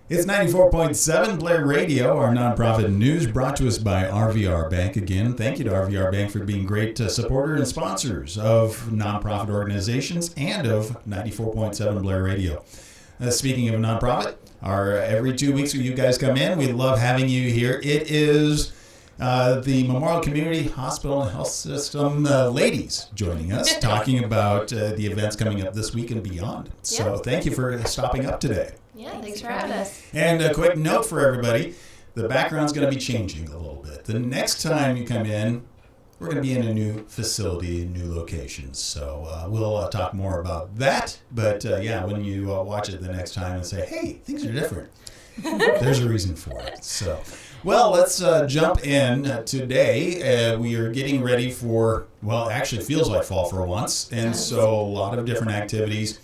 It's 94.7 Blair Radio, our nonprofit news brought to us by RVR Bank. Again, thank you to RVR Bank for being great supporters and sponsors of nonprofit organizations and of 94.7 Blair Radio. Speaking of nonprofit, every 2 weeks when you guys come in, we love having you here. It is the Memorial Community Hospital and Health System ladies joining us, talking about the events coming up this week and beyond. So thank you for stopping up today. Yeah, thanks for having us. And a quick note for everybody, the background's going to be changing a little bit. The next time you come in, we're going to be in a new facility, new locations. So we'll talk more about that. But when you watch it the next time and say, hey, things are different, there's a reason for it. So, well, let's jump in. Today, we are getting ready for, well, it actually feels like fall for once. And so a lot of different activities.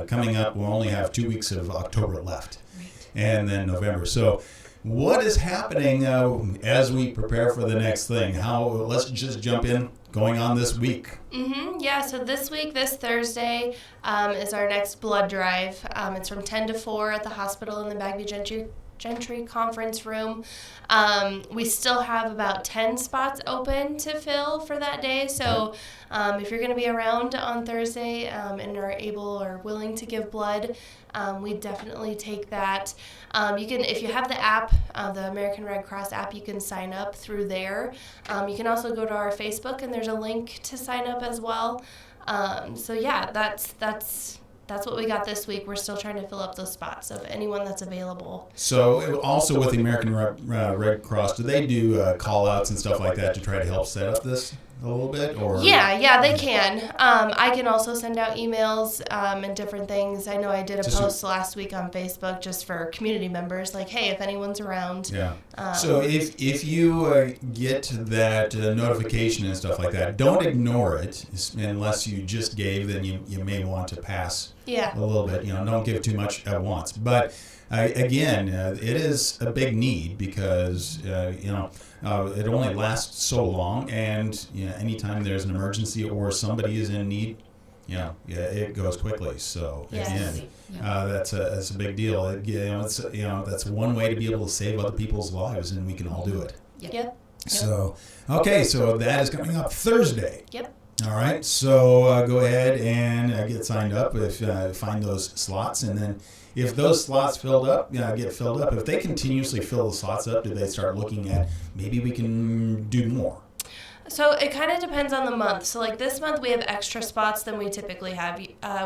Coming up, we'll only have 2 weeks of October left, and then November. So what is happening as we prepare for the next thing? Let's just jump in, going on this week. Yeah, so this week, this Thursday, is our next blood drive. It's from 10 to 4 at the hospital in the Bagby Gentry Conference Room. We still have about 10 spots open to fill for that day. So if you're going to be around on Thursday and are able or willing to give blood, we definitely take that. You can, if you have the app, the American Red Cross app, you can sign up through there. You can also go to our Facebook, and there's a link to sign up as well. That's what we got this week. We're still trying to fill up those spots of anyone that's available. So also with the American Red Cross, do they do call-outs and stuff like that to try to help set up this a little bit? Or Yeah, they can. I can also send out emails and different things. I know I did a post last week on Facebook just for community members, like, hey, if anyone's around. Yeah. So if you get that notification and stuff like that, don't ignore it unless you just gave. Then you may want to pass a little bit. Don't give too much at once. But again, it is a big need because it only lasts so long, and anytime there's an emergency or somebody is in need, it goes quickly. So again, that's a big deal. That's one way to be able to save other people's lives, and we can all do it. Yep. So so that is coming up Thursday. Yep. All right. So go ahead and get signed up find those slots, and then if those slots get filled up. If they continuously fill the slots up, do they start looking at maybe we can do more? So it kind of depends on the month. So like this month we have extra spots than we typically have.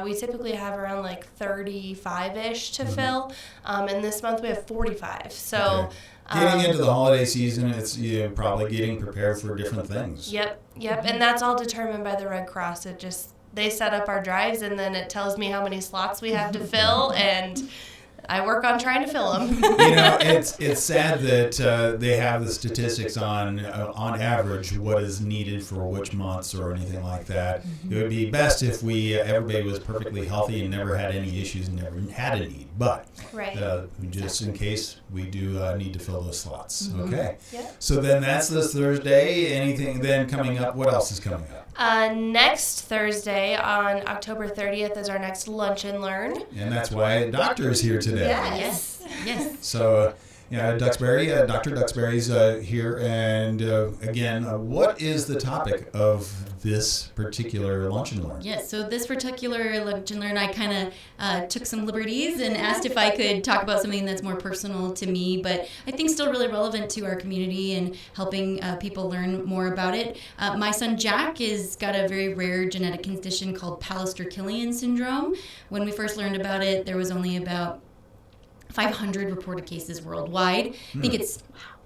We typically have around like 35-ish to fill, and this month we have 45. So getting into the holiday season, it's probably getting prepared for different things. Yep, and that's all determined by the Red Cross. They set up our drives, and then it tells me how many slots we have to fill, and I work on trying to fill them. It's sad that they have the statistics on average what is needed for which months or anything like that. It would be best if everybody was perfectly healthy and never had any issues and never had a need. But just in case, we do need to fill those slots. Okay. Yeah. So then that's this Thursday. Anything then coming up? What else is coming up? Next Thursday on October 30th is our next Lunch and Learn. And that's why the doctor is here today. Yes. So, Duxbury, Dr. Duxbury's here. And again, what is the topic of this particular Lunch and Learn? Yes, so this particular Lunch and Learn, I kind of took some liberties and asked if I could talk about something that's more personal to me, but I think still really relevant to our community and helping people learn more about it. My son Jack has got a very rare genetic condition called Pallister-Killian syndrome. When we first learned about it, there was only about 500 reported cases worldwide. I think it's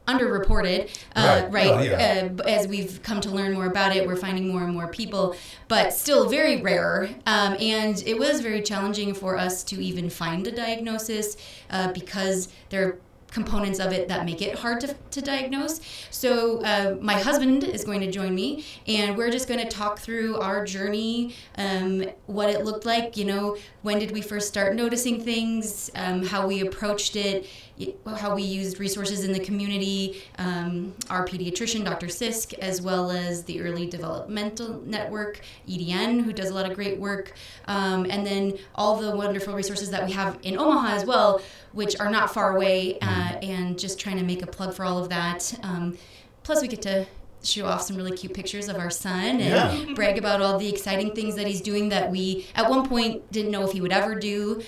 underreported, as we've come to learn more about it, we're finding more and more people, but still very rare. And it was very challenging for us to even find a diagnosis because there are components of it that make it hard to diagnose. So my husband is going to join me, and we're just going to talk through our journey, what it looked like, when did we first start noticing things, how we approached it, how we used resources in the community, our pediatrician, Dr. Sisk, as well as the Early Developmental Network, EDN, who does a lot of great work, and then all the wonderful resources that we have in Omaha as well, which are not far away, and just trying to make a plug for all of that. Plus, we get to show off some really cute pictures of our son and brag about all the exciting things that he's doing that we at one point didn't know if he would ever do.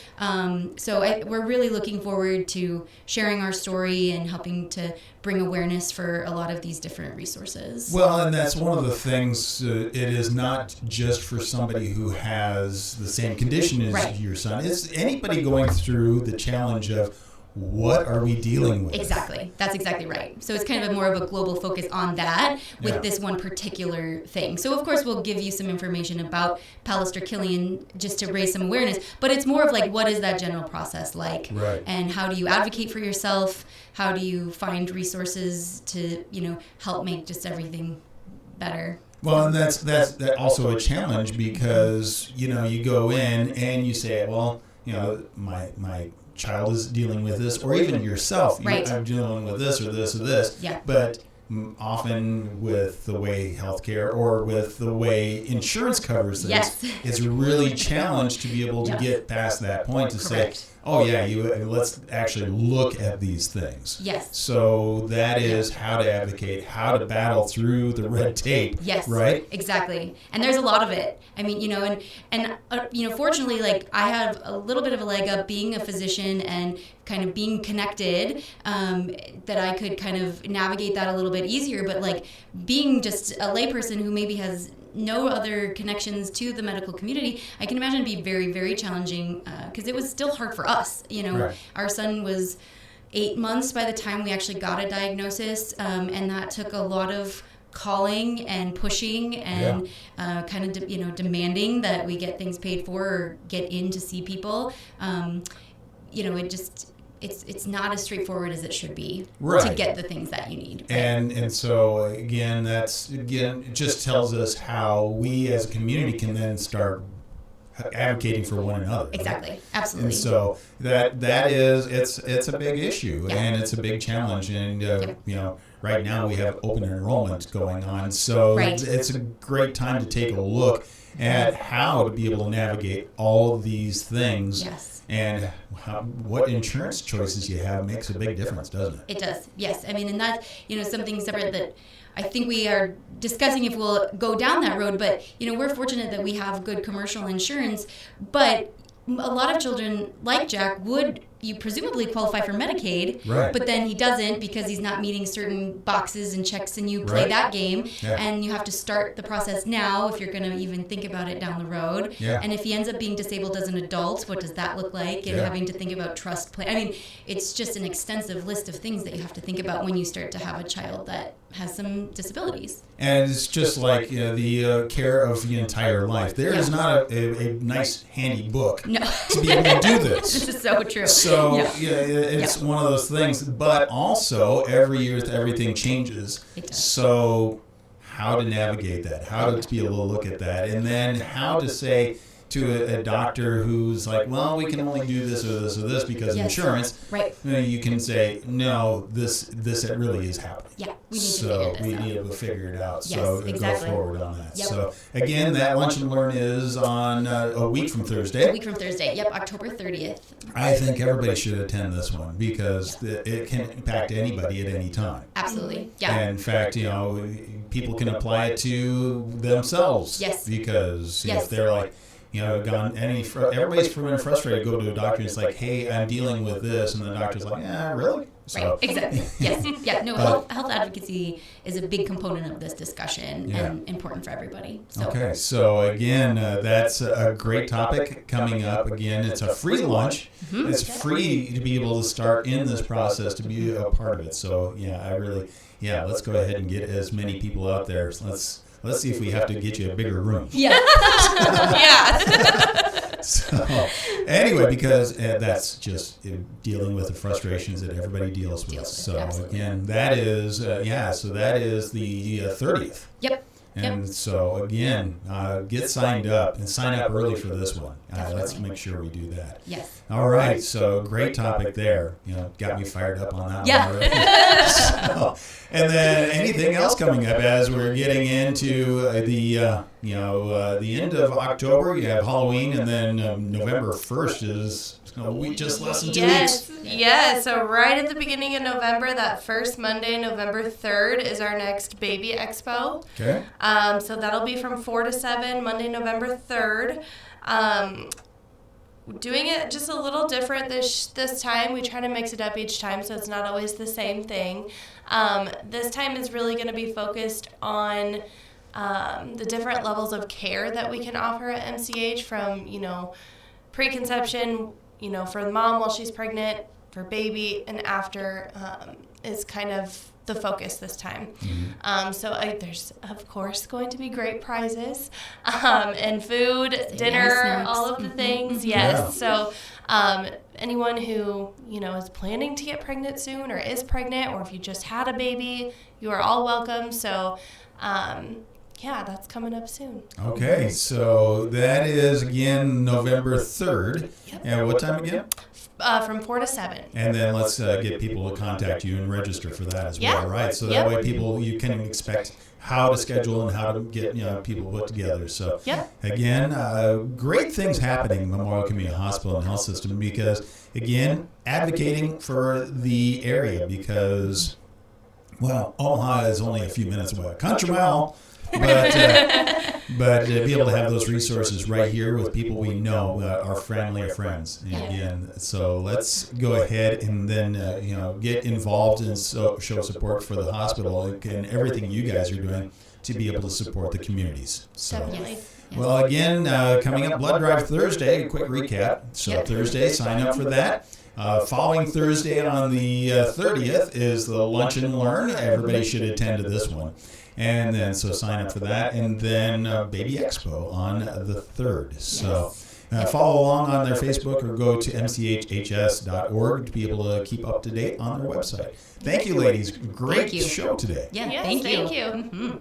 So we're really looking forward to sharing our story and helping to bring awareness for a lot of these different resources. Well, and that's one of the things, it is not just for somebody who has the same condition as your son. It's anybody going through the challenge of what are we dealing with? Exactly. That's exactly right. So it's kind of more of a global focus on that with this one particular thing. So, of course, we'll give you some information about Pallister-Killian just to raise some awareness. But it's more of like, what is that general process like? Right. And how do you advocate for yourself? How do you find resources to, help make just everything better? Well, and that's also a challenge because, you go in and you say, well, my child is dealing with this, or even yourself, I'm dealing with this or this or this. Yeah. But often with the way healthcare or with the way insurance covers things, it's really challenged to be able to get past that point to say, let's actually look at these things. Yes. So that is how to advocate, how to battle through the red tape. Yes. Right? Exactly. And there's a lot of it. I mean, fortunately, like I have a little bit of a leg up being a physician and kind of being connected, that I could kind of navigate that a little bit easier. But like being just a layperson who maybe has no other connections to the medical community, I can imagine it'd be very, very challenging because it was still hard for us. Our son was 8 months by the time we actually got a diagnosis, and that took a lot of calling and pushing and kind of demanding that we get things paid for or get in to see people. It's not as straightforward as it should be to get the things that you need. And so again, it just tells us how we as a community can then start advocating for one another. Exactly. Right? Absolutely. And so that is it's a big issue and it's a big challenge. And right now we have open enrollment going on, so it's a great time to take a look at how to be able to navigate all these things. Yes. And what insurance choices you have makes a big difference, doesn't it? It does, yes. I mean, and that's, something separate that I think we are discussing if we'll go down that road. But, we're fortunate that we have good commercial insurance. But a lot of children like Jack would you presumably qualify for Medicaid, but then he doesn't because he's not meeting certain boxes and checks, and you play that game, and you have to start the process now if you're going to even think about it down the road. And if he ends up being disabled as an adult, what does that look like? And having to think about trust plan. I mean, it's just an extensive list of things that you have to think about when you start to have a child that has some disabilities. And it's just like the care of the entire life. There is not a nice, handy book to be able to do this. This is so true. So it's one of those things. But also, every year everything changes. It does. So how to navigate that, how to be able to look at that, and then how to say to a doctor who's like, well, we can only do this or this or this because of insurance. You can say, no, this it really is happening. We need to figure this out. We need to figure it out. Yes, So exactly. go forward on that. So again, that Lunch and Learn is on a week from Thursday. A week from Thursday. Yep, October 30th. I think everybody should attend this one because it can impact anybody at any time. Absolutely. Yeah. And in fact, people can apply it to themselves. Yes. Because if they're like, everybody's frustrated, go to a doctor and it's like, hey, I'm dealing with this, and the doctor's like, yeah, really? So. Exactly. Yes. Yeah. No. Health advocacy is a big component of this discussion and important for everybody. So. Okay. So again, that's a great topic coming up. Again, it's a free lunch. Mm-hmm. It's free to be able to start in this process to be a part of it. So let's go ahead and get as many people out there. So let's see if we have to get you a bigger room. Yeah. So anyway, because that's just dealing with the frustrations that everybody deals with. So absolutely. again, that is the 30th. Yep. And so, again, get signed up and sign up early for this one. Let's make sure we do that. Yes. All right. So, great topic there. Got me fired up on that Yeah. one already. And then anything else coming up as we're getting into the end of October? You have Halloween, and then November 1st is a week, just less than 2 weeks. Yes. So right at the beginning of November, that first Monday, November 3rd, is our next Baby Expo. Okay. So that'll be from 4 to 7, Monday, November 3rd. Doing it just a little different this time. We try to mix it up each time, so it's not always the same thing. This time is really going to be focused on the different levels of care that we can offer at MCH, from preconception, for the mom while she's pregnant, for baby, and after is kind of the focus this time. So there's, of course, going to be great prizes and food, dinner, snacks. all of the things. Yes. Yeah. So anyone who, is planning to get pregnant soon or is pregnant, or if you just had a baby, you are all welcome. So that's coming up soon. Okay, so that is, again, November 3rd. Yep. And what time again? From 4 to 7. And then let's get people to contact you and register for that as well, right? So that way you can expect how to schedule and how to get people put together. So again, great things happening in Memorial Community Hospital and Health System, because, again, advocating for the area, because, Omaha is only a few minutes away. Country mile. But to be able to have those resources right here with people we know, our family or friends. And again, so let's go ahead and then get involved and show support for the hospital and everything you guys are doing to be able to support the communities. So, definitely. well, again, coming up, Blood Drive Thursday. A quick recap. So Thursday, sign up for that. Following Thursday on the 30th is the Lunch and Learn. Everybody should attend to this one. And then, so sign up for that. And then Baby Expo on the 3rd. So follow along on their Facebook or go to mchhs.org to be able to keep up to date on their website. Thank you, ladies. Great show today. Yeah, Yes, thank you. Thank you. Mm-hmm.